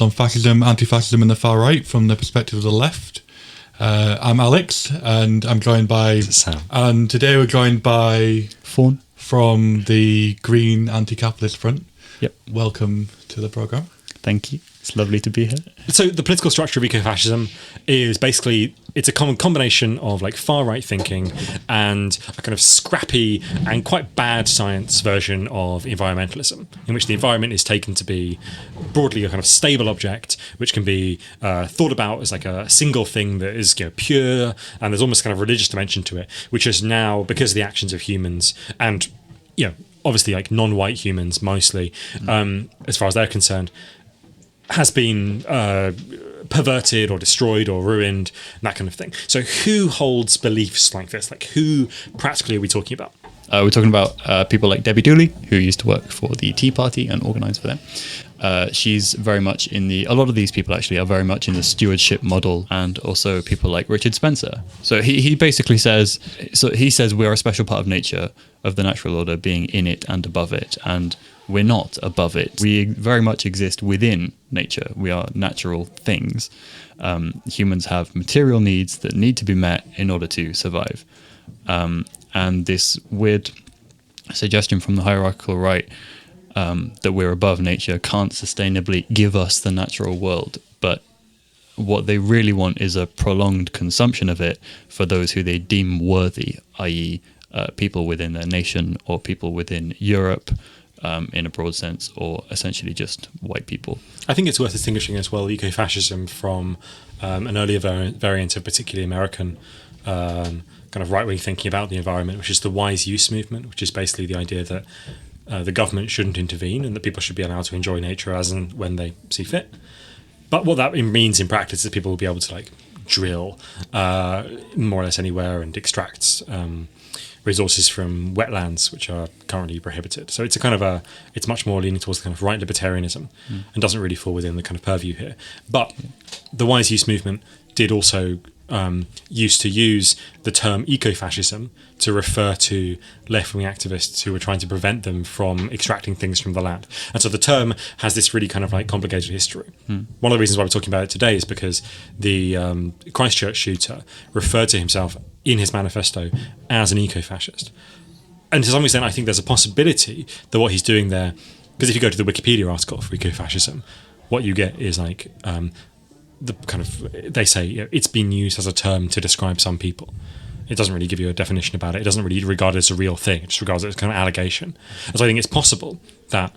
On fascism, anti-fascism and the far right from the perspective of the left. I'm Alex, and I'm joined by Sam. And today we're joined by Fawn from the Green Anticapitalist Front. Yep. Welcome to the programme. Thank you. It's lovely to be here. So the political structure of ecofascism is basically, it's a combination of like far right thinking and a kind of scrappy and quite bad science version of environmentalism, in which the environment is taken to be broadly a kind of stable object, which can be thought about as like a single thing that is, you know, pure, and there's almost kind of religious dimension to it, which is now, because of the actions of humans and, you know, obviously like non-white humans mostly, as far as they're concerned, has been perverted or destroyed or ruined, and that kind of thing. So who holds beliefs like this? Like, who practically are we talking about? We're talking about people like Debbie Dooley, who used to work for the Tea Party and organise for them. She's very much in a lot of these people actually are very much in the stewardship model, and also people like Richard Spencer. So he basically says, we're a special part of nature, of the natural order, being in it and above it, and we're not above it. We very much exist within nature. We are natural things. Humans have material needs that need to be met in order to survive. And this weird suggestion from the hierarchical right that we're above nature can't sustainably give us the natural world. But what they really want is a prolonged consumption of it for those who they deem worthy, i.e. People within their nation or people within Europe, in a broad sense, or essentially just white people. I think it's worth distinguishing as well ecofascism from an earlier variant of particularly American kind of right-wing thinking about the environment, which is the wise use movement, which is basically the idea that the government shouldn't intervene and that people should be allowed to enjoy nature as and when they see fit. But what that means in practice is people will be able to like drill more or less anywhere and extract resources from wetlands, which are currently prohibited. So it's a kind of it's much more leaning towards the kind of right libertarianism and doesn't really fall within the kind of purview here. But the wise use movement did also used to use the term ecofascism to refer to left-wing activists who were trying to prevent them from extracting things from the land. And so the term has this really kind of like complicated history. One of the reasons why we're talking about it today is because the Christchurch shooter referred to himself in his manifesto as an eco-fascist. And to some extent, I think there's a possibility that what he's doing there, because if you go to the Wikipedia article for ecofascism, what you get is like the kind of, they say, you know, it's been used as a term to describe some people. It doesn't really give you a definition about it. It doesn't really regard it as a real thing. It just regards it as kind of allegation. And so I think it's possible that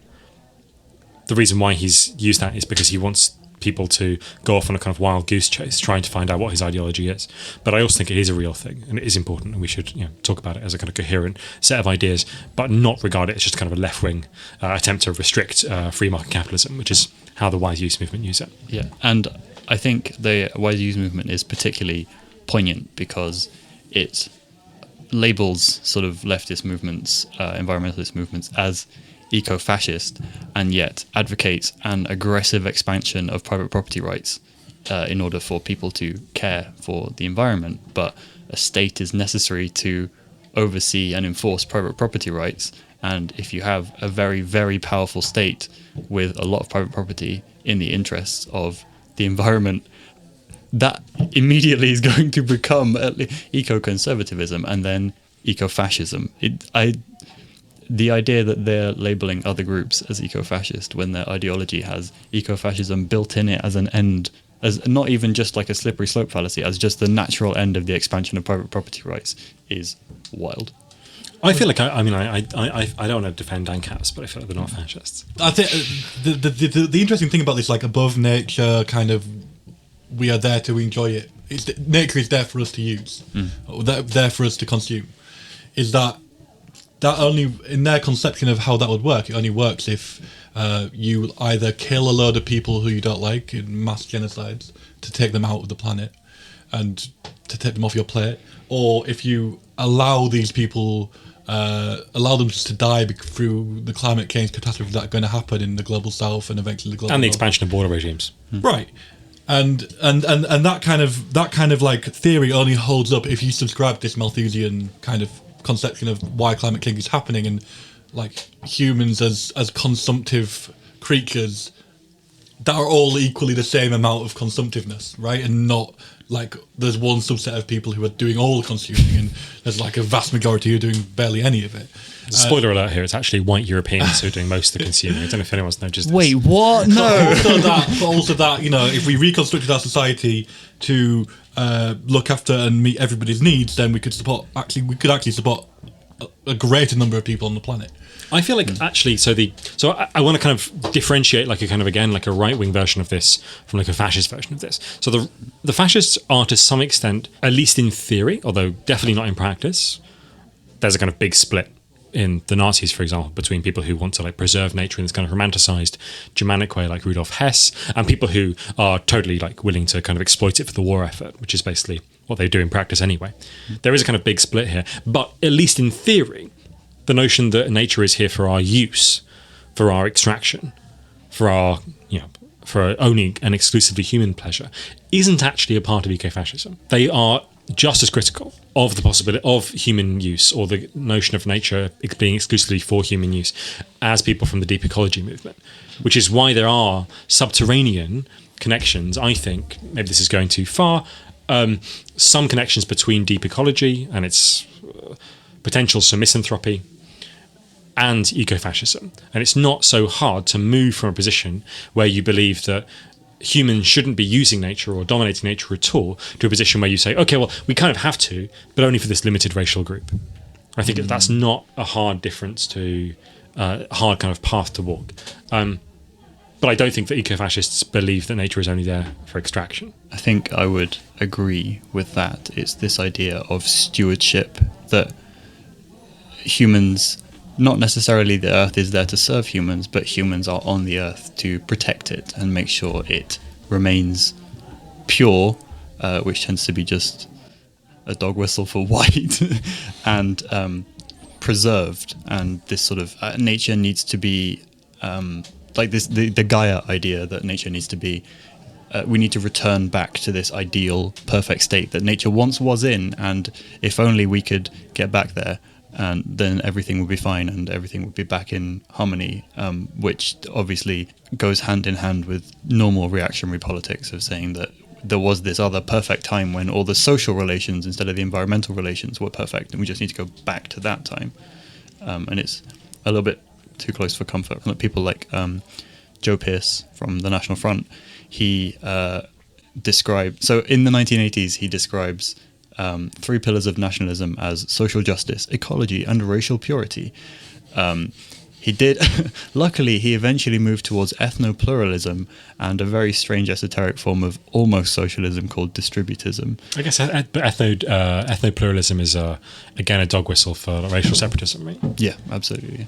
the reason why he's used that is because he wants people to go off on a kind of wild goose chase trying to find out what his ideology is. But I also think it is a real thing and it is important, and we should, you know, talk about it as a kind of coherent set of ideas, but not regard it as just kind of a left-wing attempt to restrict free market capitalism, which is how the wise use movement use it. Yeah, and I think the wise use movement is particularly poignant because it labels sort of leftist movements, environmentalist movements as eco-fascist, and yet advocates an aggressive expansion of private property rights in order for people to care for the environment. But a state is necessary to oversee and enforce private property rights. And if you have a very, very powerful state with a lot of private property in the interests of the environment, that immediately is going to become eco-conservatism and then eco-fascism. The idea that they're labeling other groups as eco-fascist when their ideology has eco-fascism built in it as an end, as not even just like a slippery slope fallacy, as just the natural end of the expansion of private property rights, is wild. I feel like I don't want to defend ANCAPs, but I feel like they're not fascists. I think the interesting thing about this, like above nature kind of, we are there to enjoy it. Nature is there for us to use, there for us to consume. Is that only in their conception of how that would work? It only works if you either kill a load of people who you don't like in mass genocides to take them out of the planet and to take them off your plate, or if you allow these people, allow them just to die through the climate change catastrophes that are going to happen in the global south and eventually the global and the north. expansion of border regimes. Right. And that kind of like theory only holds up if you subscribe to this Malthusian kind of conception of why climate change is happening, and like humans as consumptive creatures that are all equally the same amount of consumptiveness, right? And not like there's one subset of people who are doing all the consuming and there's like a vast majority who are doing barely any of it. Spoiler alert here, it's actually white Europeans who are doing most of the consuming. I don't know if anyone's noticed this. Wait, what? No. But also that, you know, if we reconstructed our society to look after and meet everybody's needs, then we could actually support a greater number of people on the planet. I feel like actually, so I want to kind of differentiate like a kind of, again, like a right-wing version of this from like a fascist version of this. So the fascists are to some extent, at least in theory, although definitely not in practice, there's a kind of big split in the Nazis, for example, between people who want to like preserve nature in this kind of romanticized Germanic way, like Rudolf Hess, and people who are totally like willing to kind of exploit it for the war effort, which is basically what they do in practice anyway. There is a kind of big split here, but at least in theory, the notion that nature is here for our use, for our extraction, for our, you know, for only and exclusively human pleasure, isn't actually a part of ecofascism. They are just as critical of the possibility of human use or the notion of nature being exclusively for human use as people from the deep ecology movement, which is why there are subterranean connections, I think, maybe this is going too far, some connections between deep ecology and its potential for misanthropy and ecofascism. And it's not so hard to move from a position where you believe that humans shouldn't be using nature or dominating nature at all to a position where you say, okay, well, we kind of have to, but only for this limited racial group. I think that's not a hard difference to a hard kind of path to walk. But I don't think that ecofascists believe that nature is only there for extraction. I think I would agree with that. It's this idea of stewardship, that humans, not necessarily the earth is there to serve humans, but humans are on the earth to protect it and make sure it remains pure, which tends to be just a dog whistle for white, and preserved. And this sort of nature needs to be like this, the Gaia idea that nature needs to be, we need to return back to this ideal, perfect state that nature once was in, and if only we could get back there, and then everything would be fine and everything would be back in harmony, which obviously goes hand in hand with normal reactionary politics of saying that there was this other perfect time when all the social relations instead of the environmental relations were perfect, and we just need to go back to that time. And it's a little bit too close for comfort. People like Joe Pearce from the National Front, he described, so in the 1980s he describes 3 pillars of nationalism as social justice, ecology, and racial purity. He did, luckily, he eventually moved towards ethno-pluralism and a very strange esoteric form of almost socialism called distributism. I guess ethno-pluralism is, again, a dog whistle for racial separatism, right? Yeah, absolutely.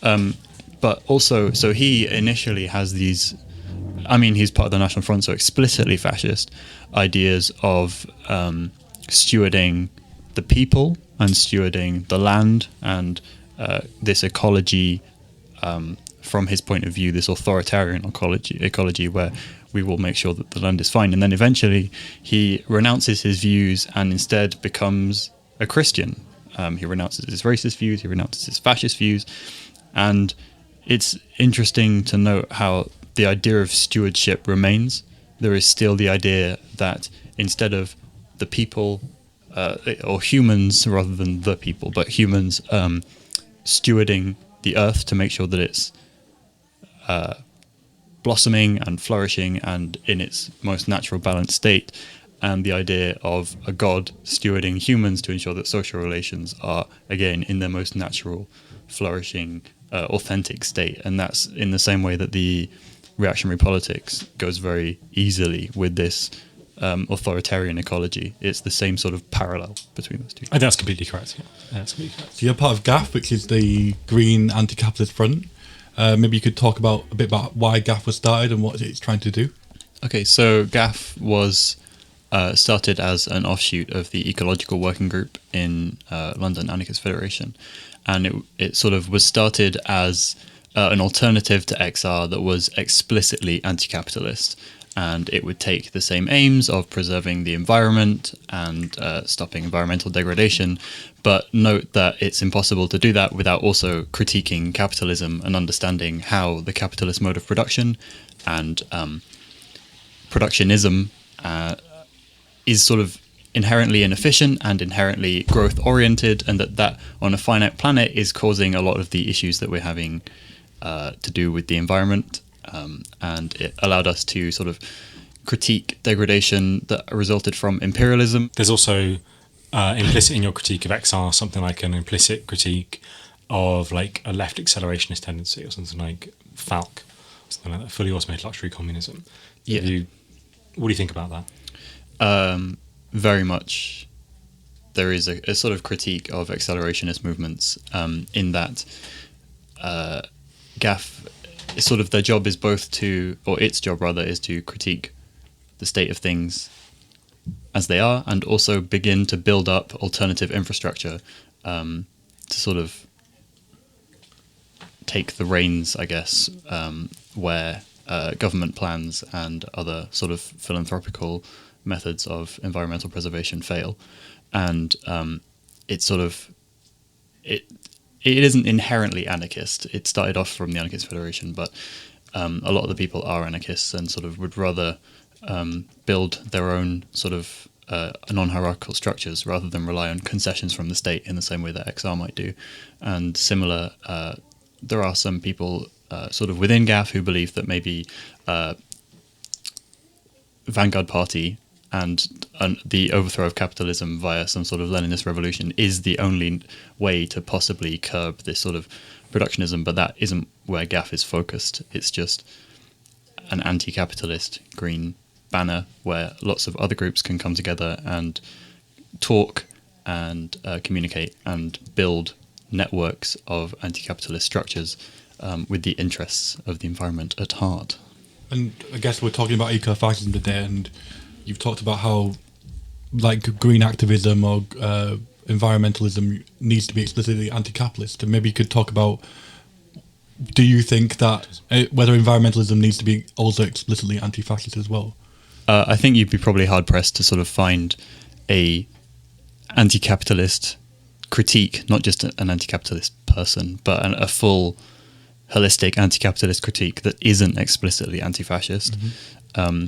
But also, so he initially has these, I mean, he's part of the National Front, so explicitly fascist ideas of stewarding the people and stewarding the land and this ecology, from his point of view, this authoritarian ecology where we will make sure that the land is fine. And then eventually he renounces his views and instead becomes a Christian. He renounces his racist views, he renounces his fascist views. And it's interesting to note how the idea of stewardship remains. There is still the idea that instead of the people, or humans rather than the people, but humans stewarding the earth to make sure that it's blossoming and flourishing and in its most natural balanced state, and the idea of a god stewarding humans to ensure that social relations are, again, in their most natural, flourishing, authentic state. And that's in the same way that the reactionary politics goes very easily with this authoritarian ecology. It's the same sort of parallel between those two. I think that's completely correct. Yeah. That's completely correct. So you're part of GAF, which is the Green Anticapitalist Front. Maybe you could talk a bit about why GAF was started and what it's trying to do. Okay, so GAF was started as an offshoot of the Ecological Working Group in London Anarchist Federation, and it sort of was started as an alternative to XR that was explicitly anti-capitalist. And it would take the same aims of preserving the environment and stopping environmental degradation, but note that it's impossible to do that without also critiquing capitalism and understanding how the capitalist mode of production and productionism is sort of inherently inefficient and inherently growth oriented, and that on a finite planet is causing a lot of the issues that we're having to do with the environment, and it allowed us to sort of critique degradation that resulted from imperialism. There's also implicit in your critique of XR something like an implicit critique of like a left accelerationist tendency, or something like FALC, something like that, fully automated luxury communism. Yeah. What do you think about that? Very much there is a sort of critique of accelerationist movements, in that GAF, sort of their job is both to, or its job rather, is to critique the state of things as they are, and also begin to build up alternative infrastructure to sort of take the reins, I guess, where government plans and other sort of philanthropical methods of environmental preservation fail. And it's sort of it isn't inherently anarchist. It started off from the Anarchist Federation, but a lot of the people are anarchists and sort of would rather build their own sort of non-hierarchical structures rather than rely on concessions from the state in the same way that XR might do. And similar, there are some people sort of within GAF who believe that maybe Vanguard Party and the overthrow of capitalism via some sort of Leninist revolution is the only way to possibly curb this sort of productionism, but that isn't where GAF is focused. It's just an anti-capitalist green banner where lots of other groups can come together and talk and communicate and build networks of anti-capitalist structures with the interests of the environment at heart. And I guess we're talking about ecofascism today, and you've talked about how like green activism or environmentalism needs to be explicitly anti-capitalist. And maybe you could talk about, do you think that whether environmentalism needs to be also explicitly anti-fascist as well? I think you'd be probably hard-pressed to sort of find a anti-capitalist critique, not just an anti-capitalist person, but a full holistic anti-capitalist critique that isn't explicitly anti-fascist. Mm-hmm.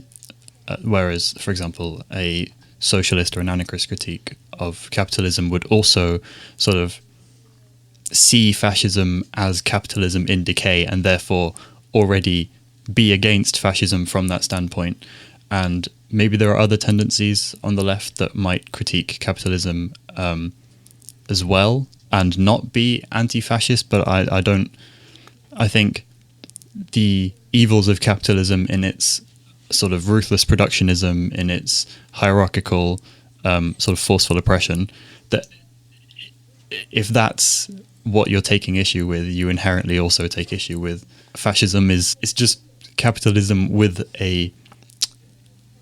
Whereas, for example, a socialist or an anarchist critique of capitalism would also sort of see fascism as capitalism in decay and therefore already be against fascism from that standpoint. And maybe there are other tendencies on the left that might critique capitalism as well and not be anti-fascist, but I think the evils of capitalism in its sort of ruthless productionism, in its hierarchical sort of forceful oppression, that if that's what you're taking issue with, you inherently also take issue with fascism. It's just capitalism with a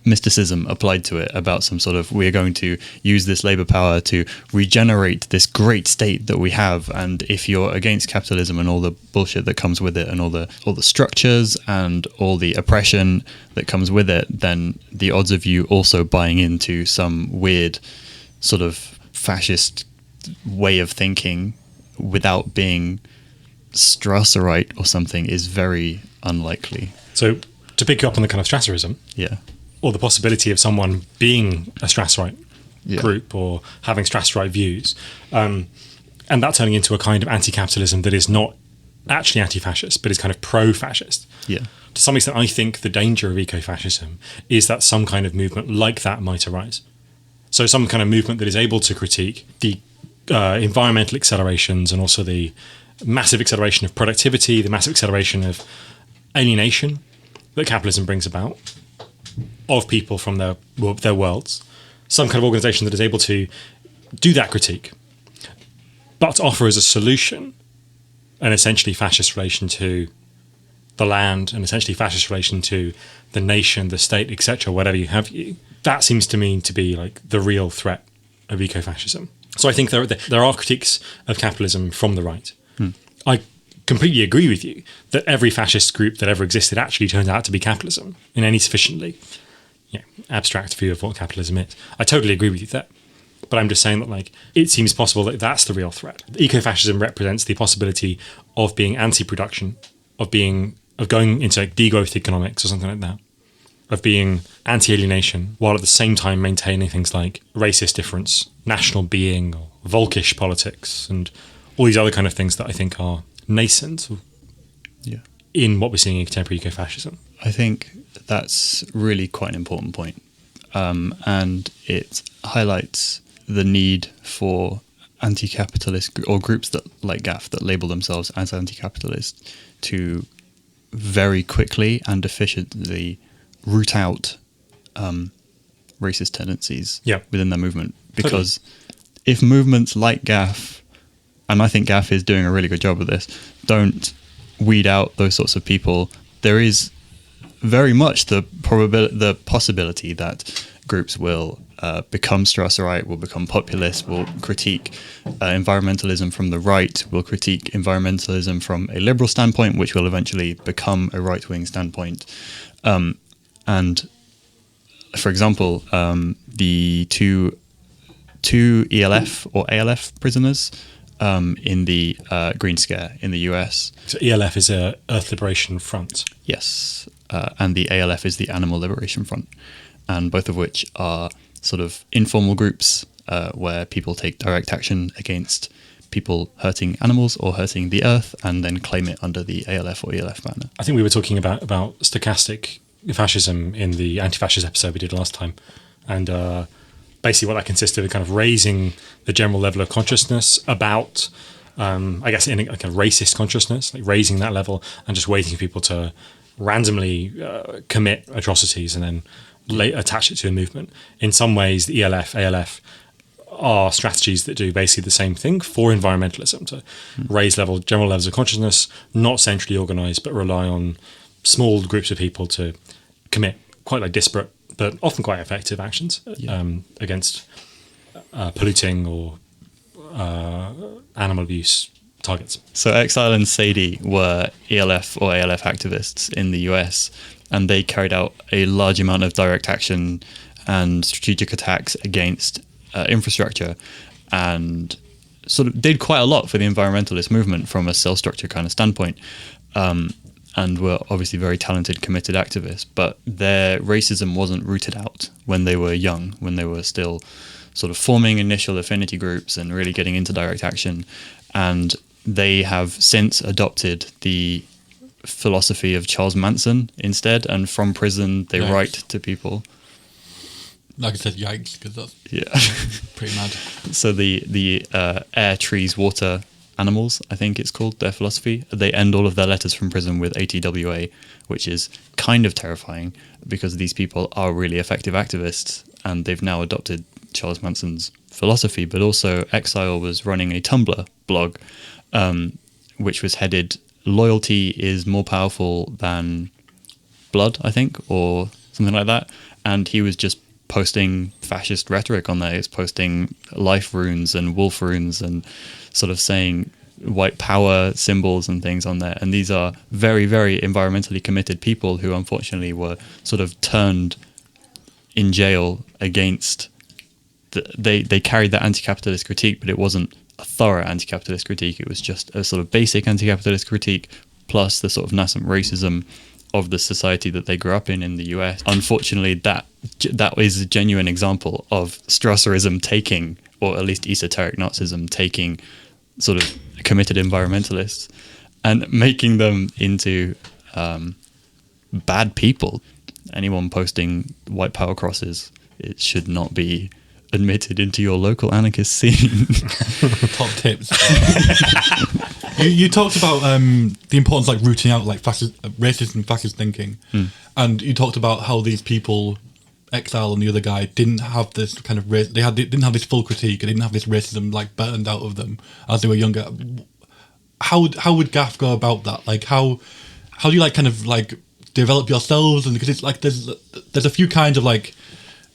mysticism applied to it about some sort of, we're going to use this labor power to regenerate this great state that we have, and if you're against capitalism and all the bullshit that comes with it and all the structures and all the oppression that comes with it, then the odds of you also buying into some weird sort of fascist way of thinking without being Strasserite or something is very unlikely. So to pick you up on the kind of Strasserism, yeah, or the possibility of someone being a Strasserite group or having Strasserite views, and that turning into a kind of anti-capitalism that is not actually anti-fascist, but is kind of pro-fascist. Yeah. To some extent, I think the danger of ecofascism is that some kind of movement like that might arise. So some kind of movement that is able to critique the environmental accelerations and also the massive acceleration of productivity, the massive acceleration of alienation that capitalism brings about of people from their worlds. Some kind of organisation that is able to do that critique, but offer as a solution an essentially fascist relation to the land, an essentially fascist relation to the nation, the state, etc., whatever you have you. That seems to me to be like the real threat of ecofascism. So I think there are critiques of capitalism from the right. I completely agree with you that every fascist group that ever existed actually turned out to be capitalism in any sufficiently abstract view of what capitalism is. I totally agree with you there. But I'm just saying that like it seems possible that that's the real threat. Ecofascism represents the possibility of being anti-production, of being of going into like degrowth economics or something like that, of being anti-alienation while at the same time maintaining things like racist difference, national being, or Volkish politics, and all these other kind of things that I think are nascent in what we're seeing in contemporary ecofascism. I think that's really quite an important point. And it highlights the need for anti-capitalist or groups that like GAF that label themselves as anti-capitalist to very quickly and efficiently root out racist tendencies within their movement. Because if movements like GAF, and I think GAF is doing a really good job of this, don't weed out those sorts of people, there is very much the possibility that groups will become Strasserite, will become populist, will critique environmentalism from the right, will critique environmentalism from a liberal standpoint, which will eventually become a right-wing standpoint. And for example, the two ELF or ALF prisoners in the Green Scare in the US. So ELF is a Earth Liberation Front. Yes, and the ALF is the Animal Liberation Front, and both of which are sort of informal groups where people take direct action against people hurting animals or hurting the earth and then claim it under the ALF or ELF banner. I think we were talking about stochastic fascism in the anti-fascist episode we did last time, and basically what that consisted of kind of raising the general level of consciousness about, I guess, in a kind of racist consciousness, like raising that level and just waiting for people to randomly commit atrocities and then attach it to a movement. In some ways, the ELF, ALF are strategies that do basically the same thing for environmentalism, to raise general levels of consciousness, not centrally organized, but rely on small groups of people to commit quite like disparate but often quite effective actions against polluting or animal abuse targets. So Exile and Sadie were ELF or ALF activists in the US, and they carried out a large amount of direct action and strategic attacks against infrastructure, and sort of did quite a lot for the environmentalist movement from a cell structure kind of standpoint, and were obviously very talented, committed activists. But their racism wasn't rooted out when they were young, when they were still sort of forming initial affinity groups and really getting into direct action. And they have since adopted the philosophy of Charles Manson instead, and from prison they write to people. Like I said, yikes, because that's pretty mad. So the air, trees, water, animals, I think it's called, their philosophy, they end all of their letters from prison with ATWA, which is kind of terrifying because these people are really effective activists and they've now adopted Charles Manson's philosophy. But also Exile was running a Tumblr blog, which was headed "Loyalty is more powerful than blood," I think, or something like that. And he was just posting fascist rhetoric on there. He was posting life runes and wolf runes and sort of saying white power symbols and things on there. And these are very, very environmentally committed people who unfortunately were sort of turned in jail against they carried that anti-capitalist critique, but it wasn't a thorough anti-capitalist critique. It was just a sort of basic anti-capitalist critique plus the sort of nascent racism of the society that they grew up in the US. Unfortunately, that is a genuine example of Strasserism taking, or at least esoteric Nazism taking, sort of committed environmentalists and making them into bad people. Anyone posting white power crosses, it should not be admitted into your local anarchist scene. Top tips. You talked about the importance of like rooting out like racist and fascist thinking, and you talked about how these people, Exile and the other guy, didn't have this kind of didn't have this full critique, and didn't have this racism like burned out of them as they were younger. How would GAF go about that? Like how do you like kind of like develop yourselves? And because it's like there's a few kinds of like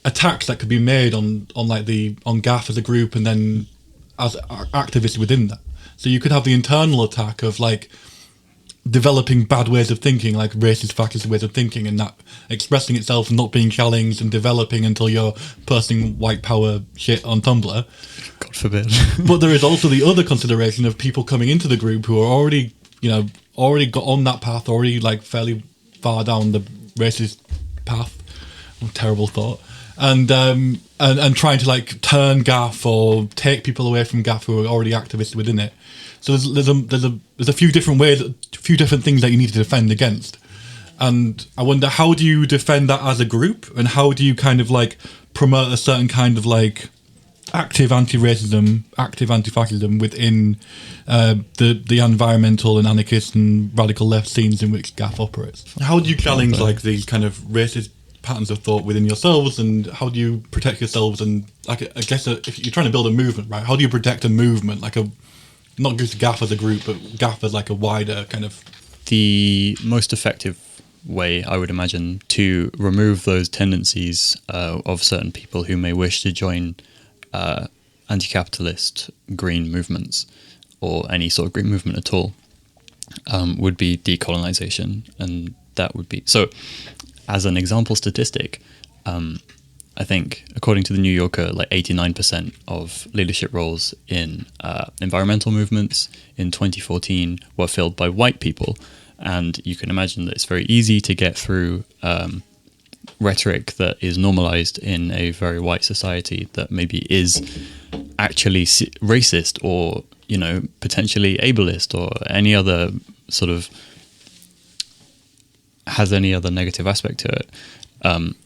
attacks that could be made on GAF as a group, and then as activists within that. So you could have the internal attack of like developing bad ways of thinking, like racist, fascist ways of thinking, and that expressing itself and not being challenged and developing until you're posting white power shit on Tumblr. God forbid. But there is also the other consideration of people coming into the group who are already, already got on that path, already like fairly far down the racist path. Terrible thought. And trying to like turn GAF or take people away from GAF who are already activists within it. So there's a few different ways, a few different things that you need to defend against. And I wonder, how do you defend that as a group, and how do you kind of like promote a certain kind of like active anti-racism, active anti-fascism within the environmental and anarchist and radical left scenes in which GAF operates? How do you challenge like these kind of racist patterns of thought within yourselves, and how do you protect yourselves? And like, I guess if you're trying to build a movement, right? How do you protect a movement, like not just GAF as a group, but GAF as like a wider kind of? The most effective way, I would imagine, to remove those tendencies of certain people who may wish to join anti-capitalist green movements or any sort of green movement at all would be decolonization. And that would be so. As an example statistic, I think according to the New Yorker, like 89% of leadership roles in environmental movements in 2014 were filled by white people. And you can imagine that it's very easy to get through rhetoric that is normalized in a very white society that maybe is actually racist or, you know, potentially ableist or any other sort of has any other negative aspect to it.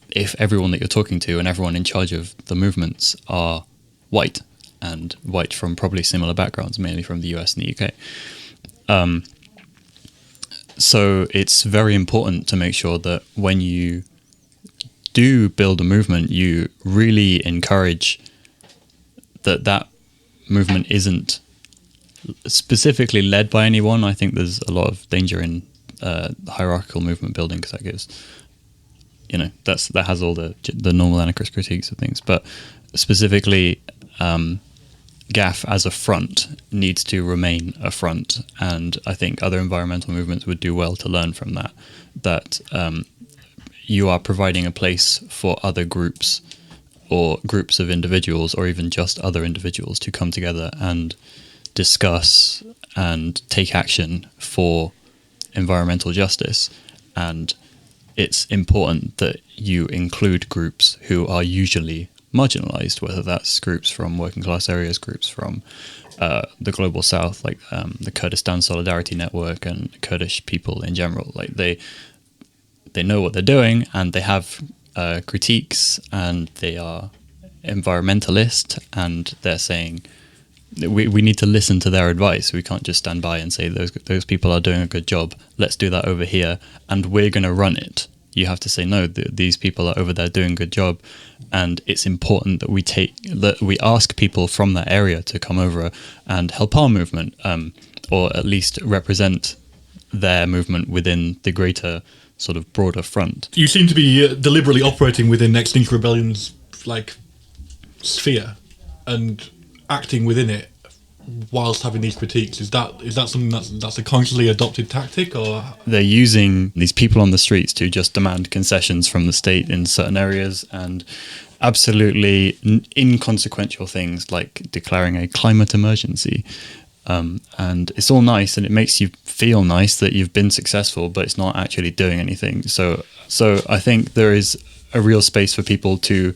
If everyone that you're talking to and everyone in charge of the movements are white, and white from probably similar backgrounds, mainly from the US and the UK. So it's very important to make sure that when you do build a movement, you really encourage that movement isn't specifically led by anyone. I think there's a lot of danger in hierarchical movement building, because that gives, you know, that has all the normal anarchist critiques of things. But specifically, GAF as a front needs to remain a front, and I think other environmental movements would do well to learn from that you are providing a place for other groups or groups of individuals, or even just other individuals, to come together and discuss and take action for environmental justice. And it's important that you include groups who are usually marginalized, whether that's groups from working class areas, groups from the global south, like the Kurdistan Solidarity Network and Kurdish people in general. Like they know what they're doing, and they have critiques, and they are environmentalist, and they're saying we need to listen to their advice. We can't just stand by and say those people are doing a good job, let's do that over here, and we're going to run it. You have to say, no, these people are over there doing a good job, and it's important that we ask people from that area to come over and help our movement, or at least represent their movement within the greater sort of broader front. You seem to be deliberately operating within Extinct Rebellion's like sphere and acting within it whilst having these critiques. Is that something that's a consciously adopted tactic, or they're using these people on the streets to just demand concessions from the state in certain areas, and absolutely inconsequential things like declaring a climate emergency, and it's all nice and it makes you feel nice that you've been successful, but it's not actually doing anything. So I think there is a real space for people to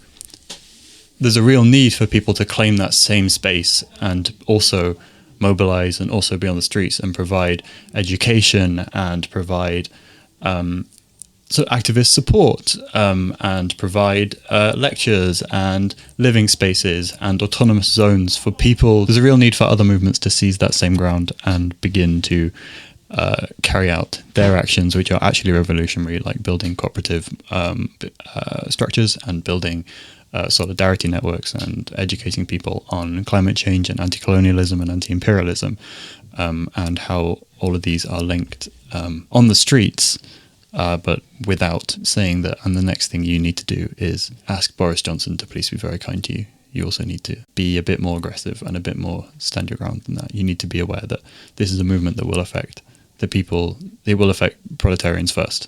there's a real need for people to claim that same space and also mobilize and also be on the streets and provide education and provide activist support and provide lectures and living spaces and autonomous zones for people. There's a real need for other movements to seize that same ground and begin to carry out their actions, which are actually revolutionary, like building cooperative structures and building solidarity networks and educating people on climate change and anti-colonialism and anti-imperialism, and how all of these are linked on the streets, but without saying that, and the next thing you need to do is ask Boris Johnson to please be very kind to you. You also need to be a bit more aggressive and a bit more stand your ground than that. You need to be aware that this is a movement that will affect the people. It will affect proletarians first,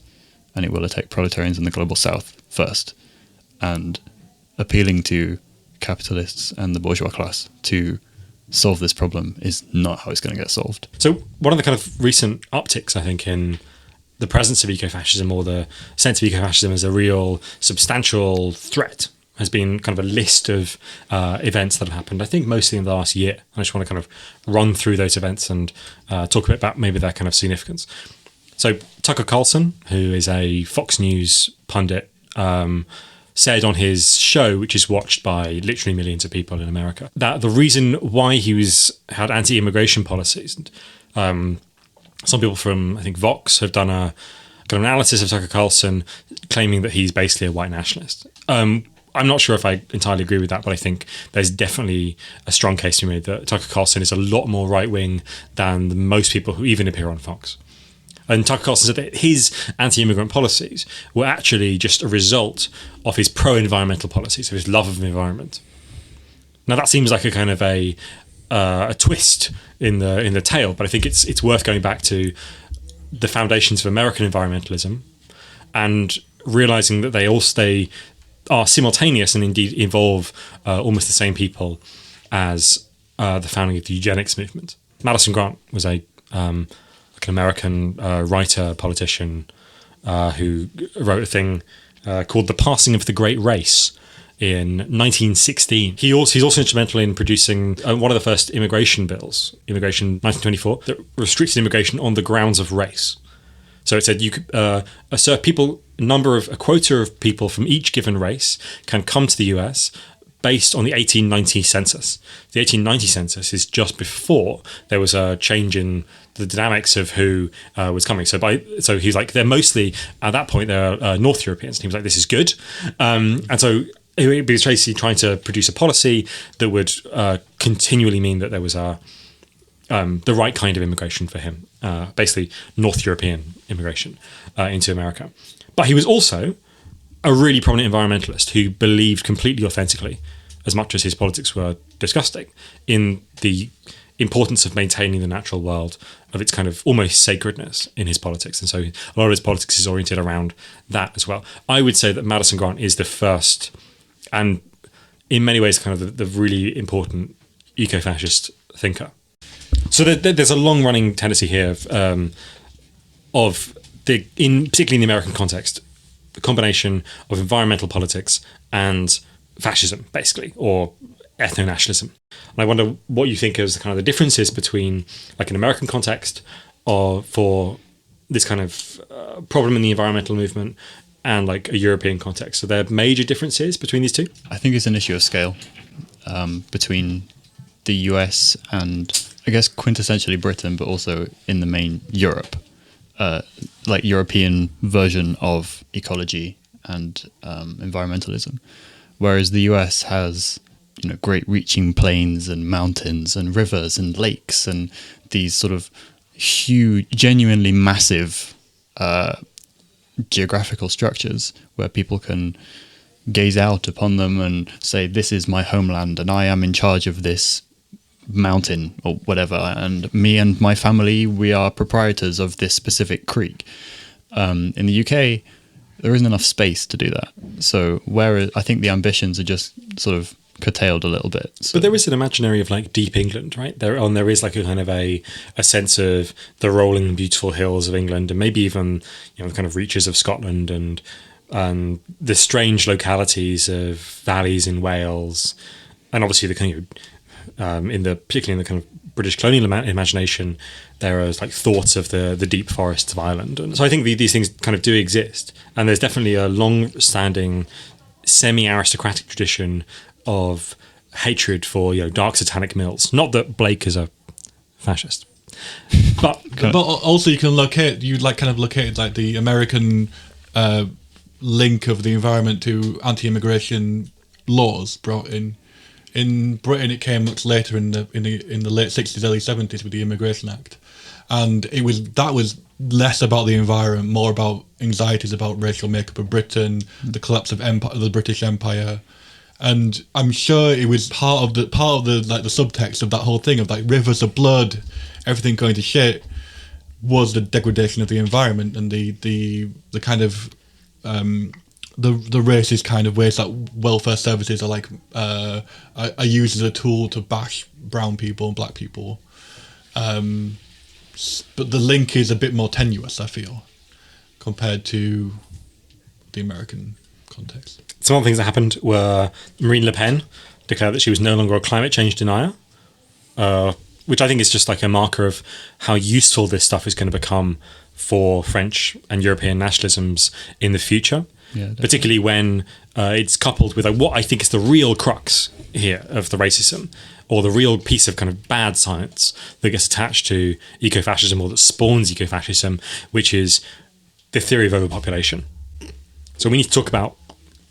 and it will attack proletarians in the global south first, and appealing to capitalists and the bourgeois class to solve this problem is not how it's going to get solved. So one of the kind of recent upticks, I think, in the presence of ecofascism, or the sense of ecofascism as a real substantial threat, has been kind of a list of events that have happened, I think mostly in the last year. I just want to kind of run through those events and talk a bit about maybe their kind of significance. So Tucker Carlson, who is a Fox News pundit, said on his show, which is watched by literally millions of people in America, that the reason why he had anti-immigration policies, some people from, I think, Vox have done a kind of analysis of Tucker Carlson, claiming that he's basically a white nationalist. I'm not sure if I entirely agree with that, but I think there's definitely a strong case to be made that Tucker Carlson is a lot more right-wing than most people who even appear on Fox. And Tucker Carlson said that his anti-immigrant policies were actually just a result of his pro-environmental policies, of his love of the environment. Now that seems like a kind of a twist in the tale, but I think it's worth going back to the foundations of American environmentalism and realizing that they are simultaneous and indeed involve almost the same people as the founding of the eugenics movement. Madison Grant was an American writer, politician, who wrote a thing called The Passing of the Great Race in 1916. He's also instrumental in producing one of the first immigration bills, Immigration 1924, that restricted immigration on the grounds of race. So it said you could assert a quota of people from each given race can come to the US based on the 1890 census. The 1890 census is just before there was a change in the dynamics of who was coming. So he's like, they're mostly, at that point, they're North Europeans. And he was like, this is good. And so it was Tracy trying to produce a policy that would continually mean that there was the right kind of immigration for him, basically North European immigration into America. But he was also a really prominent environmentalist who believed completely authentically, as much as his politics were disgusting, in the importance of maintaining the natural world, of its kind of almost sacredness in his politics. And so a lot of his politics is oriented around that as well. I would say that Madison Grant is the first, and in many ways kind of the really important eco-fascist thinker. So there's a long-running tendency here particularly in the American context, the combination of environmental politics and fascism, basically, or ethno-nationalism. And I wonder what you think is kind of the differences between, like, an American context for this kind of problem in the environmental movement and, like, a European context. So there are major differences between these two? I think it's an issue of scale between the US and, I guess, quintessentially Britain, but also in the main Europe. Like European version of ecology and environmentalism, whereas the US has, great reaching plains and mountains and rivers and lakes and these sort of huge, genuinely massive geographical structures where people can gaze out upon them and say, this is my homeland and I am in charge of this mountain or whatever, and me and my family, we are proprietors of this specific creek. In the UK, there isn't enough space to do that. So whereas I think the ambitions are just sort of curtailed a little bit. So. But there is an imaginary of, like, deep England, right? There is like a kind of a sense of the rolling and beautiful hills of England, and maybe even the kind of reaches of Scotland and the strange localities of valleys in Wales, and obviously the kind of particularly in the kind of British colonial imagination, there are like thoughts of the deep forests of Ireland. And so I think these things kind of do exist. And there's definitely a long-standing semi-aristocratic tradition of hatred for dark satanic mills. Not that Blake is a fascist, but also you can locate like the American link of the environment to anti-immigration laws brought in. In Britain, it came much later in the late 60s, early 70s with the Immigration Act, and that was less about the environment, more about anxieties about racial makeup of Britain, the collapse of the British Empire, and I'm sure it was part of the like the subtext of that whole thing of like rivers of blood, everything going to shit, was the degradation of the environment and the kind of the racist kind of ways that welfare services are like are used as a tool to bash brown people and black people. But the link is a bit more tenuous, I feel, compared to the American context. Some of the things that happened were Marine Le Pen declared that she was no longer a climate change denier, which I think is just like a marker of how useful this stuff is going to become for French and European nationalisms in the future. Yeah, particularly when it's coupled with like, what I think is the real crux here of the racism, or the real piece of kind of bad science that gets attached to ecofascism, or that spawns ecofascism, which is the theory of overpopulation. So we need to talk about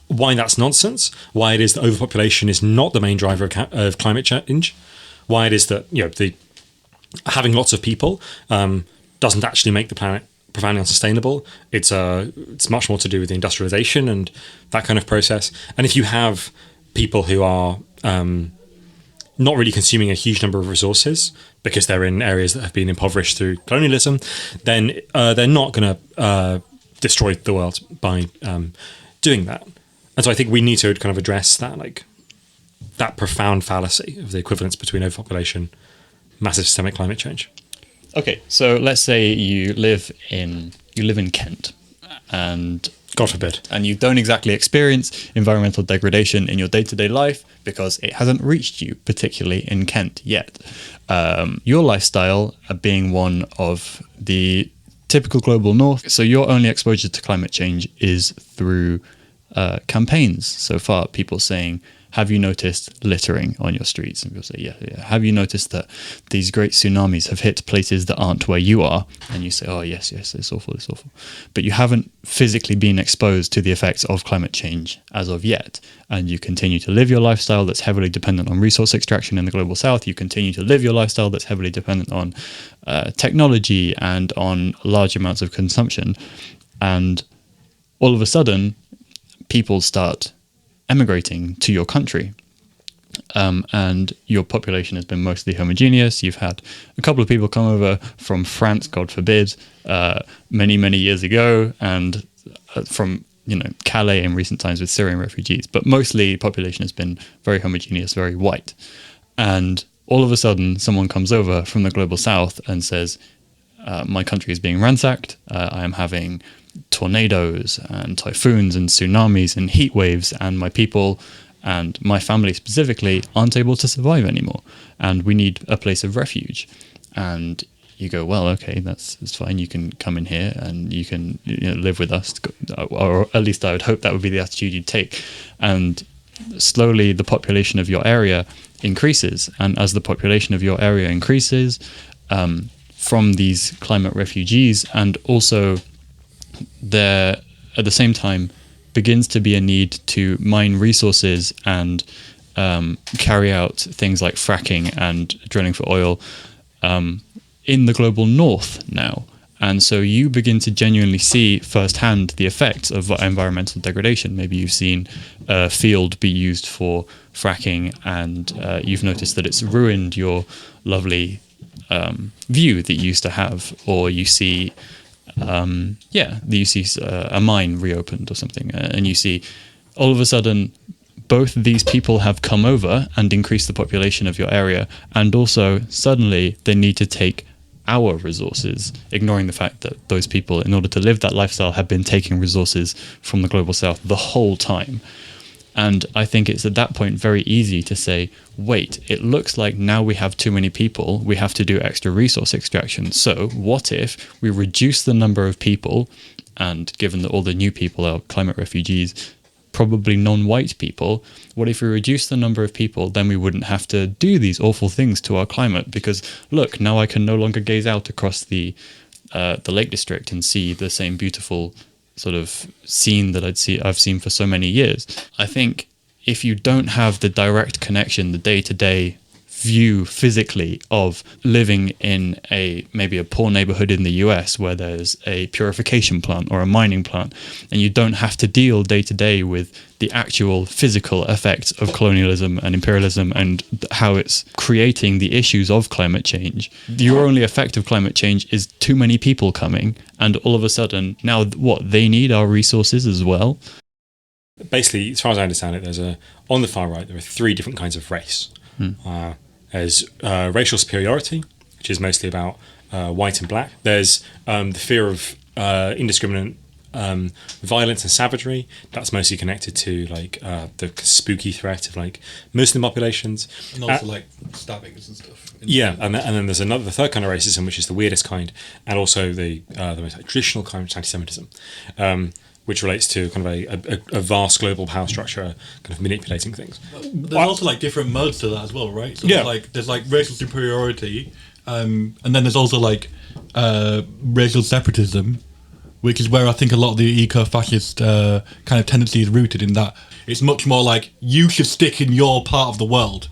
why that's nonsense, why it is that overpopulation is not the main driver of climate change, why it is that having lots of people doesn't actually make the planet profoundly unsustainable. It's much more to do with the industrialization and that kind of process. And if you have people who are not really consuming a huge number of resources because they're in areas that have been impoverished through colonialism, then they're not going to destroy the world by doing that. And so I think we need to kind of address that profound fallacy of the equivalence between overpopulation, massive systemic climate change. Okay, so let's say you live in Kent, and God forbid, and you don't exactly experience environmental degradation in your day-to-day life because it hasn't reached you, particularly in Kent yet. Your lifestyle being one of the typical global north, so your only exposure to climate change is through campaigns so far. People saying, have you noticed littering on your streets? And people say, yeah. Have you noticed that these great tsunamis have hit places that aren't where you are? And you say, oh, yes, it's awful. But you haven't physically been exposed to the effects of climate change as of yet. And you continue to live your lifestyle that's heavily dependent on resource extraction in the global south. You continue to live your lifestyle that's heavily dependent on technology and on large amounts of consumption. And all of a sudden, people start emigrating to your country, and your population has been mostly homogeneous. You've had a couple of people come over from France, God forbid, many years ago, and from Calais in recent times with Syrian refugees, but mostly the population has been very homogeneous, very white. And all of a sudden someone comes over from the global south and says, my country is being ransacked, I am having tornadoes and typhoons and tsunamis and heat waves, and my people and my family specifically aren't able to survive anymore, and we need a place of refuge. And you go, well, okay, that's fine, you can come in here and you can live with us, or at least I would hope that would be the attitude you'd take. And slowly the population of your area increases, and as the population of your area increases, from these climate refugees, and also there at the same time begins to be a need to mine resources and carry out things like fracking and drilling for oil in the global north now. And so you begin to genuinely see firsthand the effects of environmental degradation. Maybe you've seen a field be used for fracking, and you've noticed that it's ruined your lovely view that you used to have, or you see a mine reopened or something, and you see all of a sudden both these people have come over and increased the population of your area, and also suddenly they need to take our resources, ignoring the fact that those people, in order to live that lifestyle, have been taking resources from the global south the whole time. And I think it's at that point very easy to say, wait, it looks like now we have too many people, we have to do extra resource extraction. So what if we reduce the number of people, and given that all the new people are climate refugees, probably non-white people, what if we reduce the number of people, then we wouldn't have to do these awful things to our climate, because look, now I can no longer gaze out across the Lake District and see the same beautiful sort of scene that I've seen for so many years. I think if you don't have the direct connection, the day-to-day view physically of living in maybe a poor neighborhood in the US where there's a purification plant or a mining plant, and you don't have to deal day-to-day with the actual physical effects of colonialism and imperialism and how it's creating the issues of climate change. Your only effect of climate change is too many people coming, and all of a sudden now what they need are resources as well. basically, as far as I understand it, on the far right, there are three different kinds of race. There's racial superiority, which is mostly about white and black. There's the fear of indiscriminate violence and savagery. That's mostly connected to like the spooky threat of like Muslim populations, and also like stabbings and stuff. Yeah, and then there's the third kind of racism, which is the weirdest kind, and also the most like, traditional kind, which is anti-Semitism, which relates to kind of a vast global power structure kind of manipulating things. There's also like different modes to that as well, right? So Yeah. there's like racial superiority, and then there's also like racial separatism, which is where I think a lot of the eco-fascist kind of tendency is rooted in that. It's much more like you should stick in your part of the world,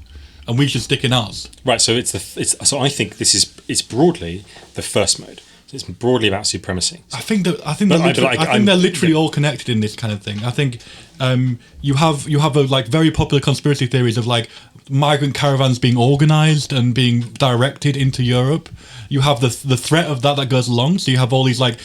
and we should stick in ours. Right, so so I think it's broadly the first mode. So it's broadly about supremacy. I think they're literally all connected in this kind of thing. I think you have a like very popular conspiracy theories of like migrant caravans being organised and being directed into Europe. You have the threat of that goes along. So you have all these like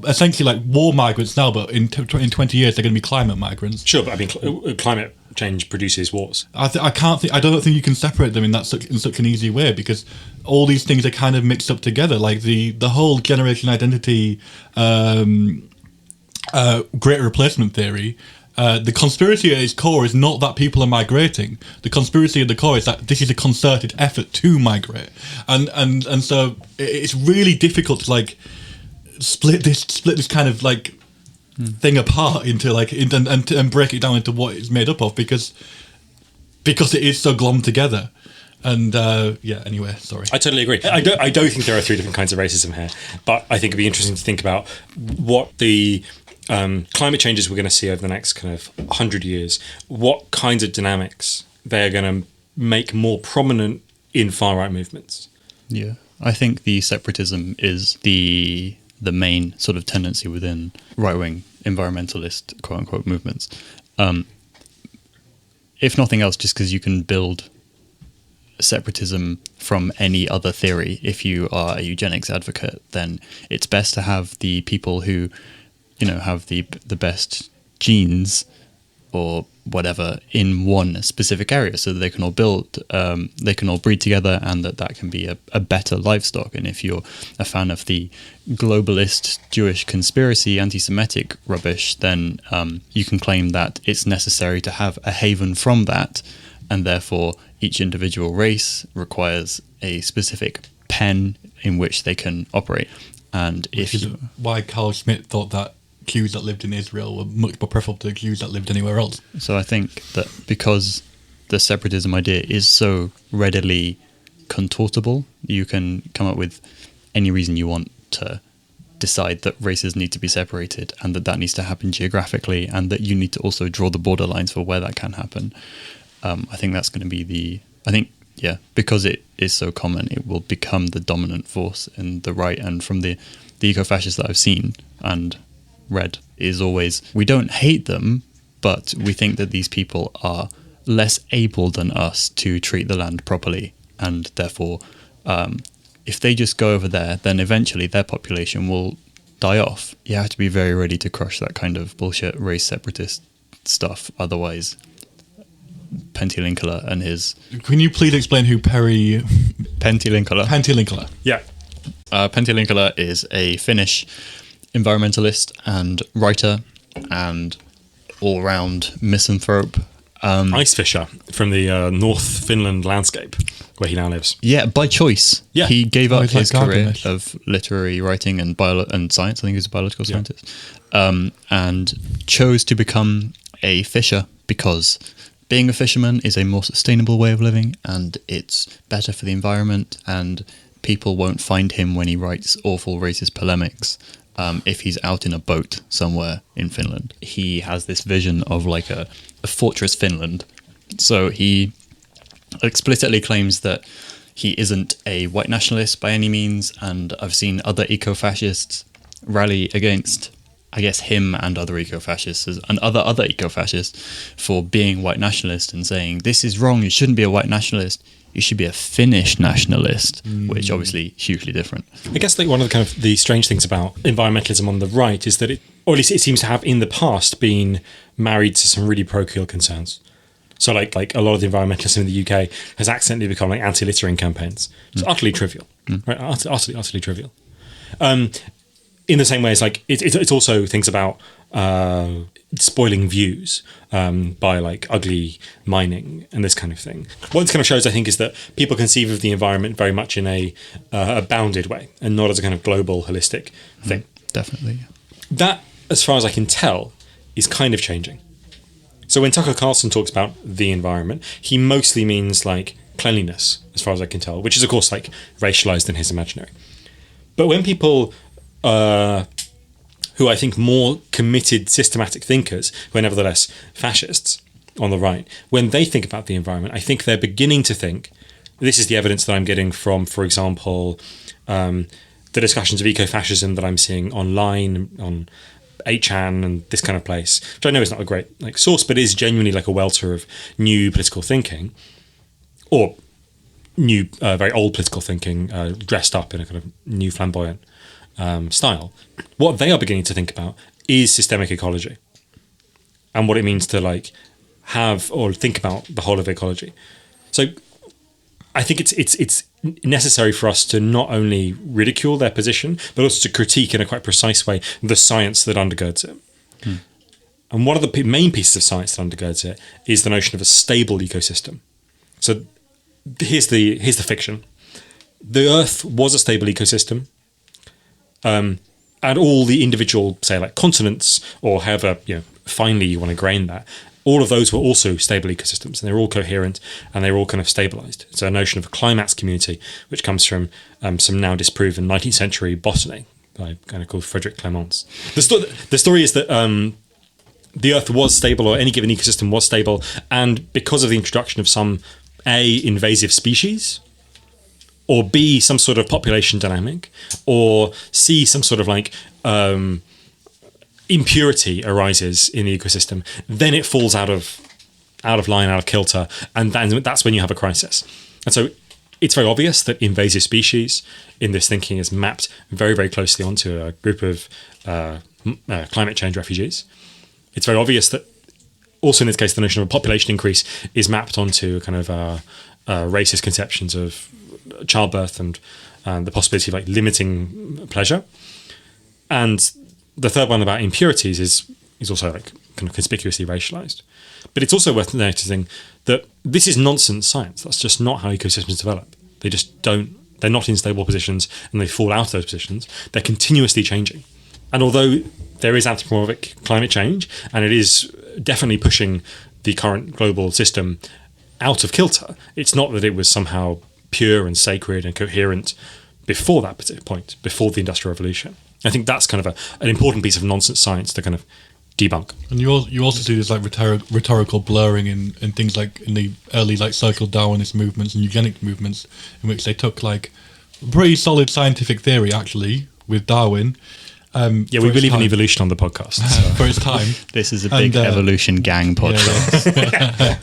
essentially like war migrants now, but in 20 years they're going to be climate migrants. Sure, but I mean climate change produces wars. I don't think you can separate them in such an easy way, because all these things are kind of mixed up together. Like the whole generation identity, great replacement theory. The conspiracy at its core is not that people are migrating. The conspiracy at the core is that this is a concerted effort to migrate, and so it's really difficult to like split this kind of like thing apart into like and break it down into what it's made up of, because it is so glommed together. And anyway, sorry. I totally agree. I don't think there are three different kinds of racism here, but I think it'd be interesting to think about what the climate changes we're going to see over the next kind of 100 years, what kinds of dynamics they're going to make more prominent in far-right movements. Yeah, I think the separatism is the main sort of tendency within right-wing environmentalist quote-unquote movements. If nothing else, just because you can build separatism from any other theory. If you are a eugenics advocate, then it's best to have the people who, have the best genes or whatever in one specific area, so that they can all they can all breed together, and that can be a better livestock. And if you're a fan of the globalist Jewish conspiracy anti-Semitic rubbish, then you can claim that it's necessary to have a haven from that, and therefore each individual race requires a specific pen in which they can operate. And which is why Carl Schmitt thought that Jews that lived in Israel were much more preferable to Jews that lived anywhere else. So I think that because the separatism idea is so readily contortable, you can come up with any reason you want to decide that races need to be separated, and that needs to happen geographically, and that you need to also draw the borderlines for where that can happen. I think that's going to be because it is so common, it will become the dominant force in the right. And from the eco-fascists that I've seen and read is always, we don't hate them, but we think that these people are less able than us to treat the land properly, and therefore if they just go over there, then eventually their population will die off. You have to be very ready to crush that kind of bullshit race separatist stuff, otherwise Pentilinkula and his... Can you please explain who Pentilinkula. Yeah. Pentilinkula is a Finnish environmentalist and writer and all-round misanthrope. Ice fisher from the North Finland landscape, where he now lives. Yeah, by choice. Yeah. He gave up his like career Gilgamesh. of literary writing and science. I think he was a biological scientist. And chose to become a fisher because being a fisherman is a more sustainable way of living, and it's better for the environment, and people won't find him when he writes awful racist polemics if he's out in a boat somewhere in Finland. He has this vision of like a fortress Finland. So he explicitly claims that he isn't a white nationalist by any means, and I've seen other eco-fascists rally against, I guess, him and other eco-fascists and other eco-fascists for being white nationalist and saying, this is wrong, you shouldn't be a white nationalist, you should be a Finnish nationalist, which obviously hugely different. I guess like one of the kind of the strange things about environmentalism on the right is that or at least it seems to have in the past been married to some really parochial concerns. So like a lot of the environmentalism in the UK has accidentally become like anti-littering campaigns. It's utterly trivial, right? Utterly trivial. In the same way as like it's also things about spoiling views by like ugly mining and this kind of thing. What this kind of shows, I think, is that people conceive of the environment very much in a bounded way and not as a kind of global, holistic thing. Definitely. That, as far as I can tell, is kind of changing. So when Tucker Carlson talks about the environment, he mostly means like cleanliness, as far as I can tell, which is of course like racialized in his imaginary. But when people who I think more committed systematic thinkers, who are nevertheless fascists on the right, when they think about the environment, I think they're beginning to think, this is the evidence that I'm getting from, for example, the discussions of ecofascism that I'm seeing online on 8chan and this kind of place, which I know is not a great like source, but is genuinely like a welter of new political thinking, or new, very old political thinking, dressed up in a kind of new flamboyant style. What they are beginning to think about is systemic ecology and what it means to like have or think about the whole of ecology. So I think it's necessary for us to not only ridicule their position, but also to critique in a quite precise way the science that undergirds it. And one of the main pieces of science that undergirds it is the notion of a stable ecosystem. So here's the fiction. The Earth was a stable ecosystem, and all the individual, say, like continents, or however finely you want to grain that, all of those were also stable ecosystems, and they're all coherent, and they're all kind of stabilized. It's a notion of a climax community, which comes from some now disproven 19th century botany by a guy called Frederick Clements. The story is that the Earth was stable, or any given ecosystem was stable, and because of the introduction of some A, invasive species, or B, some sort of population dynamic, or C, some sort of like impurity arises in the ecosystem, then it falls out of line, out of kilter, and that's when you have a crisis. And so it's very obvious that invasive species in this thinking is mapped very, very closely onto a group of climate change refugees. It's very obvious that also in this case the notion of a population increase is mapped onto kind of racist conceptions of childbirth and the possibility of like limiting pleasure. And the third one about impurities is also like kind of conspicuously racialized. But it's also worth noticing that this is nonsense science. That's just not how ecosystems develop. They just don't, they're not in stable positions and they fall out of those positions. They're continuously changing. And although there is anthropomorphic climate change, and it is definitely pushing the current global system out of kilter, it's not that it was somehow pure and sacred and coherent before that particular point, before the Industrial Revolution. I think that's kind of an important piece of nonsense science to kind of debunk. And you also see this like rhetorical blurring in things like in the early like social Darwinist movements and eugenic movements, in which they took like pretty solid scientific theory actually with Darwin. Yeah, we believe in evolution on the podcast. So. For its time. This is a big evolution gang podcast. Yeah.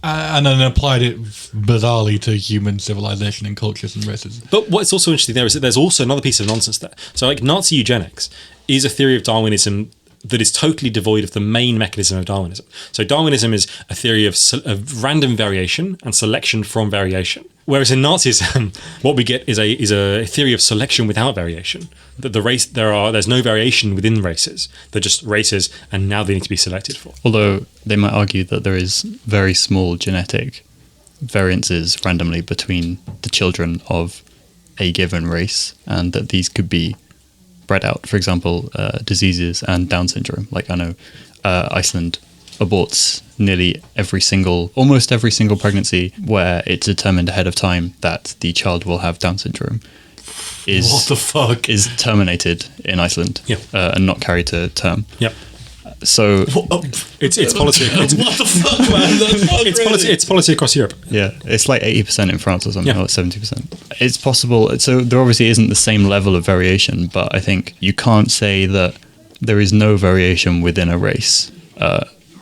And then applied it bizarrely to human civilization and cultures and races. But what's also interesting there is that there's also another piece of nonsense there. So like Nazi eugenics is a theory of Darwinism that is totally devoid of the main mechanism of Darwinism. So Darwinism is a theory of random variation and selection from variation. Whereas in Nazism, what we get is a theory of selection without variation. That the race there's no variation within races. They're just races, and now they need to be selected for. Although they might argue that there is very small genetic variances randomly between the children of a given race, and that these could be bred out. For example, diseases and Down syndrome. Like I know Iceland aborts almost every single pregnancy where it's determined ahead of time that the child will have Down syndrome. What the fuck? Is terminated in Iceland and not carried to term. Yep. So it's policy. What the fuck, man? It's policy across Europe. Yeah, it's like 80% in France or something, or 70%. It's possible. So there obviously isn't the same level of variation, but I think you can't say that there is no variation within a race.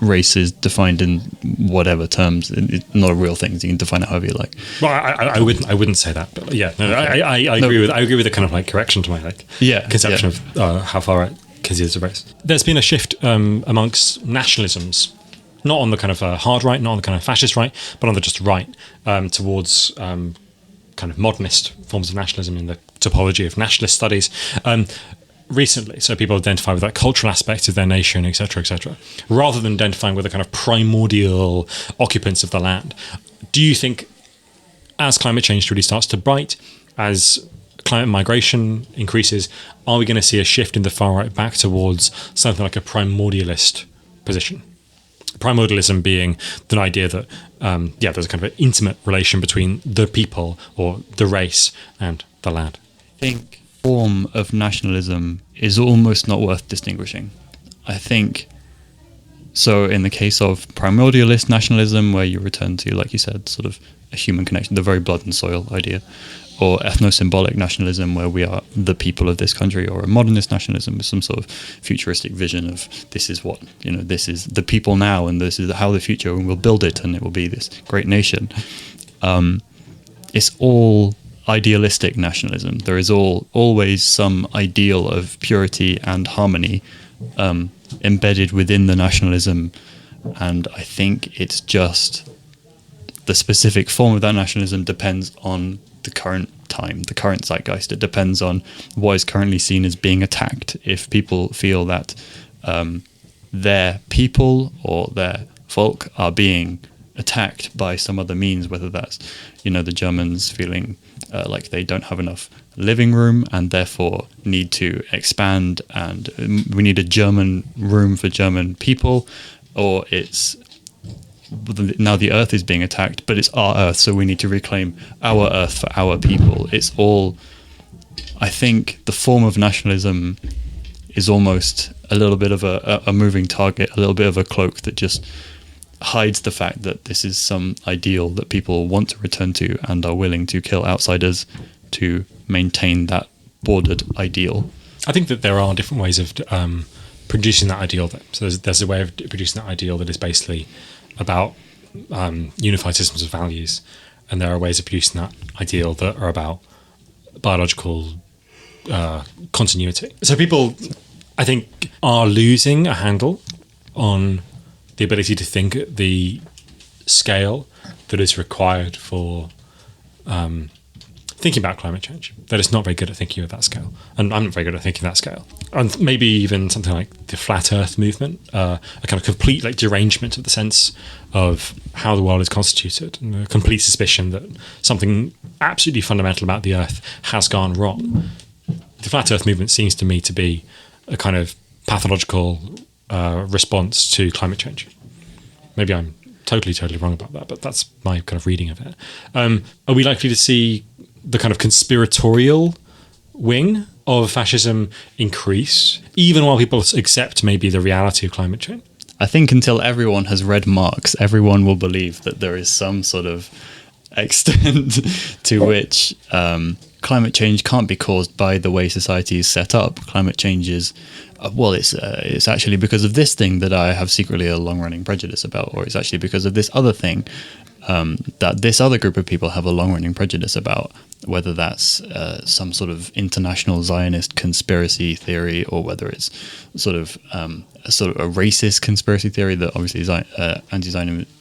Race is defined in whatever terms. It's not a real thing. You can define it however you like. Well, I wouldn't say that, but yeah, no, I agree with the kind of like correction to my like conception of how far it because it is a race. There's been a shift amongst nationalisms, not on the kind of hard right, not on the kind of fascist right, but on the just right, towards kind of modernist forms of nationalism in the topology of nationalist studies. Recently, so people identify with that cultural aspect of their nation, etc., rather than identifying with the kind of primordial occupants of the land. Do you think, as climate change really starts to bite, as climate migration increases, are we going to see a shift in the far right back towards something like a primordialist position? Primordialism being the idea that, there's a kind of an intimate relation between the people or the race and the land. I think form of nationalism is almost not worth distinguishing. I think so in the case of primordialist nationalism, where you return to, like you said, sort of a human connection, the very blood and soil idea, or ethno-symbolic nationalism, where we are the people of this country, or a modernist nationalism with some sort of futuristic vision of this is what, this is the people now, and this is how the future, and we'll build it, and it will be this great nation. It's all idealistic nationalism. There is always some ideal of purity and harmony embedded within the nationalism, and I think it's just the specific form of that nationalism depends on the current time, the current zeitgeist. It depends on what is currently seen as being attacked. If people feel that their people or their folk are being attacked by some other means, whether that's, the Germans feeling like they don't have enough living room and therefore need to expand, and we need a German room for German people, or it's now the earth is being attacked, but it's our earth, so we need to reclaim our earth for our people. It's all, I think the form of nationalism is almost a little bit of a moving target, a little bit of a cloak that just hides the fact that this is some ideal that people want to return to and are willing to kill outsiders to maintain that bordered ideal. I think that there are different ways of producing that ideal. So there's a way of producing that ideal that is basically about unified systems of values, and there are ways of producing that ideal that are about biological continuity. So people, I think, are losing a handle on the ability to think at the scale that is required for thinking about climate change. That it's not very good at thinking at that scale. And I'm not very good at thinking that scale. And maybe even something like the flat earth movement, a kind of complete derangement of the sense of how the world is constituted, and a complete suspicion that something absolutely fundamental about the earth has gone wrong. The flat earth movement seems to me to be a kind of pathological response to climate change. Maybe I'm totally wrong about that, but that's my kind of reading of it. Are we likely to see the kind of conspiratorial wing of fascism increase, even while people accept maybe the reality of climate change? I think until everyone has read Marx, everyone will believe that there is some sort of extent to which climate change can't be caused by the way society is set up. Climate change is, it's actually because of this thing that I have secretly a long-running prejudice about, or it's actually because of this other thing that this other group of people have a long-running prejudice about, whether that's some sort of international Zionist conspiracy theory, or whether it's sort of a racist conspiracy theory that obviously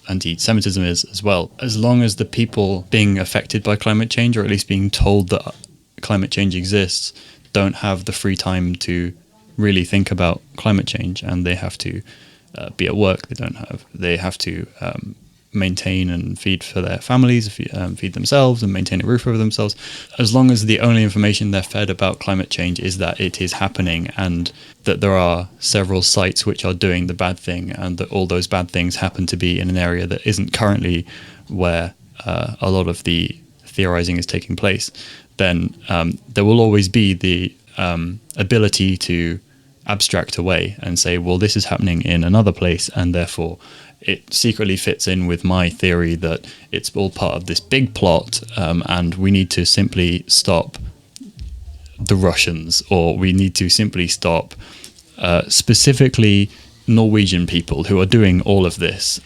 anti-Semitism is as well. As long as the people being affected by climate change, or at least being told that climate change exists, don't have the free time to really think about climate change, and they have to be at work, they have to maintain and feed for their families, feed themselves and maintain a roof over themselves. As long as the only information they're fed about climate change is that it is happening, and that there are several sites which are doing the bad thing, and that all those bad things happen to be in an area that isn't currently where a lot of the theorizing is taking place, then there will always be the ability to abstract away and say, well, this is happening in another place, and therefore it secretly fits in with my theory that it's all part of this big plot, and we need to simply stop the Russians, or we need to simply stop specifically Norwegian people who are doing all of this,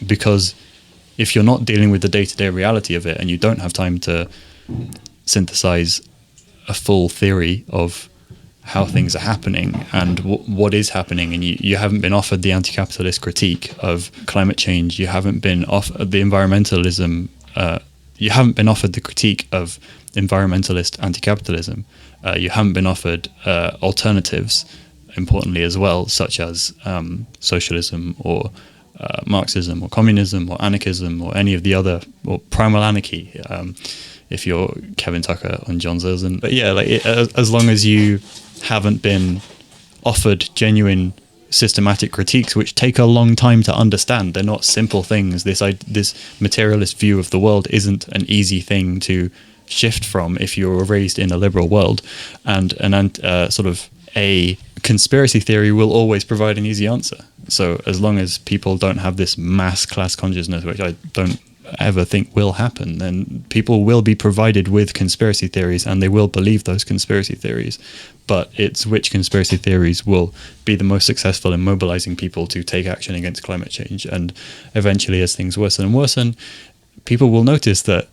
because if you're not dealing with the day-to-day reality of it, and you don't have time to synthesize a full theory of how things are happening and what is happening, and you haven't been offered the anti-capitalist critique of climate change, you haven't been offered the environmentalism, you haven't been offered the critique of environmentalist anti-capitalism, you haven't been offered alternatives, importantly as well, such as socialism or Marxism or communism or anarchism or any of the other, or primal anarchy, if you're Kevin Tucker on John Zerzan. But yeah, like as long as you haven't been offered genuine systematic critiques, which take a long time to understand, they're not simple things. This materialist view of the world isn't an easy thing to shift from if you were raised in a liberal world, and sort of a conspiracy theory will always provide an easy answer. So as long as people don't have this mass class consciousness, which I don't ever think will happen, then people will be provided with conspiracy theories and they will believe those conspiracy theories. But it's which conspiracy theories will be the most successful in mobilizing people to take action against climate change. And eventually, as things worsen and worsen, people will notice that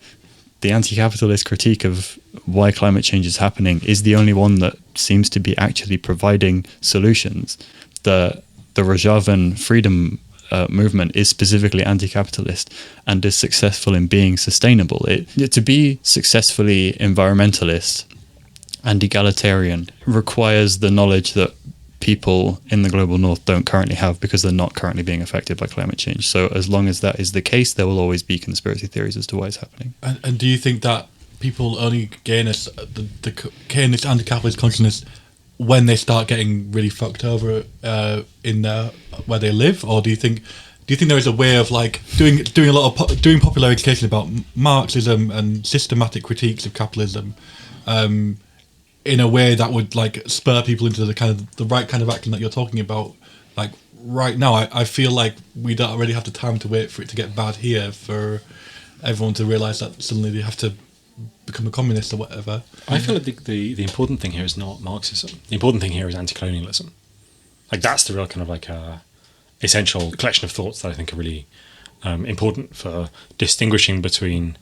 the anti-capitalist critique of why climate change is happening is the only one that seems to be actually providing solutions. The Rajavan freedom movement is specifically anti-capitalist and is successful in being sustainable. To be successfully environmentalist and egalitarian requires the knowledge that people in the global north don't currently have, because they're not currently being affected by climate change. So as long as that is the case, there will always be conspiracy theories as to why it's happening. And do you think that people only gain this anti-capitalist consciousness when they start getting really fucked over in where they live, or do you think there is a way of like doing popular education about Marxism and systematic critiques of capitalism in a way that would like spur people into the right kind of action that you're talking about? Like right now, I feel like we don't really have the time to wait for it to get bad here for everyone to realise that suddenly they have to become a communist or whatever. I feel like the important thing here is not Marxism. The important thing here is anti-colonialism. Like that's the real kind of like essential collection of thoughts that I think are really important for distinguishing between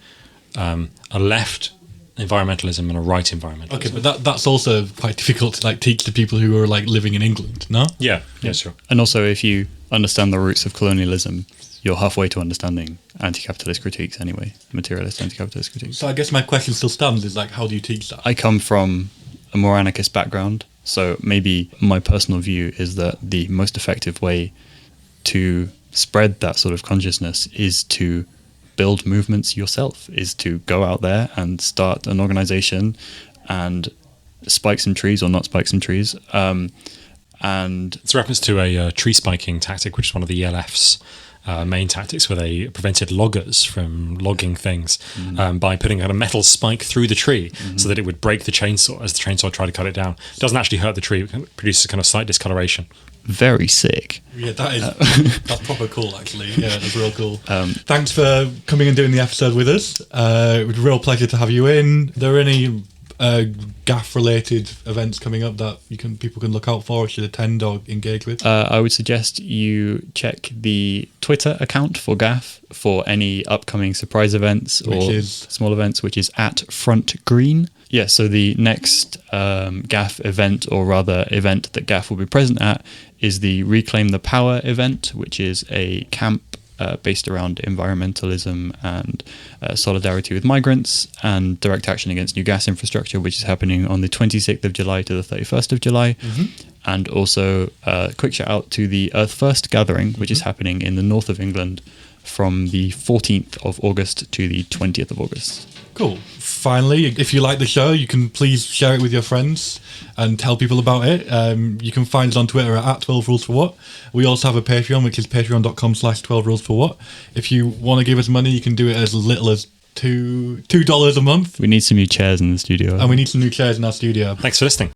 a left environmentalism and a right environmentalism. Okay, but that's also quite difficult to like teach to people who are like living in England, no? Yeah, sure. And also, if you understand the roots of colonialism, you're halfway to understanding anti-capitalist critiques anyway, materialist anti-capitalist critiques. So I guess my question still stands, is like, how do you teach that? I come from a more anarchist background, so maybe my personal view is that the most effective way to spread that sort of consciousness is to build movements yourself, is to go out there and start an organization and spike some trees or not spike some trees. And it's a reference to a tree spiking tactic, which is one of the ELF's main tactics, where they prevented loggers from logging things by putting a metal spike through the tree so that it would break the chainsaw as the chainsaw tried to cut it down. It doesn't actually hurt the tree, it produces kind of slight discoloration. Very sick. Yeah, that's proper cool, actually. Yeah, that's real cool. Thanks for coming and doing the episode with us. It was a real pleasure to have you in. Are there any GAF-related events coming up that people can look out for or should attend or engage with? I would suggest you check the Twitter account for GAF for any upcoming surprise events or small events, which is @FrontGreen. Yeah, so the next GAF event, or rather event that GAF will be present at, is the Reclaim the Power event, which is a camp based around environmentalism and solidarity with migrants and direct action against new gas infrastructure, which is happening on the 26th of July to the 31st of July. And also a quick shout out to the Earth First gathering, which is happening in the north of England from the 14th of August to the 20th of August. Cool. Finally, if you like the show, you can please share it with your friends and tell people about it. You can find us on Twitter at 12Rules for What. We also have a Patreon, which is patreon.com/12Rules for What. If you want to give us money, you can do it as little as $2 a month. We need some new chairs in the studio. And we need some new chairs in our studio. Thanks for listening.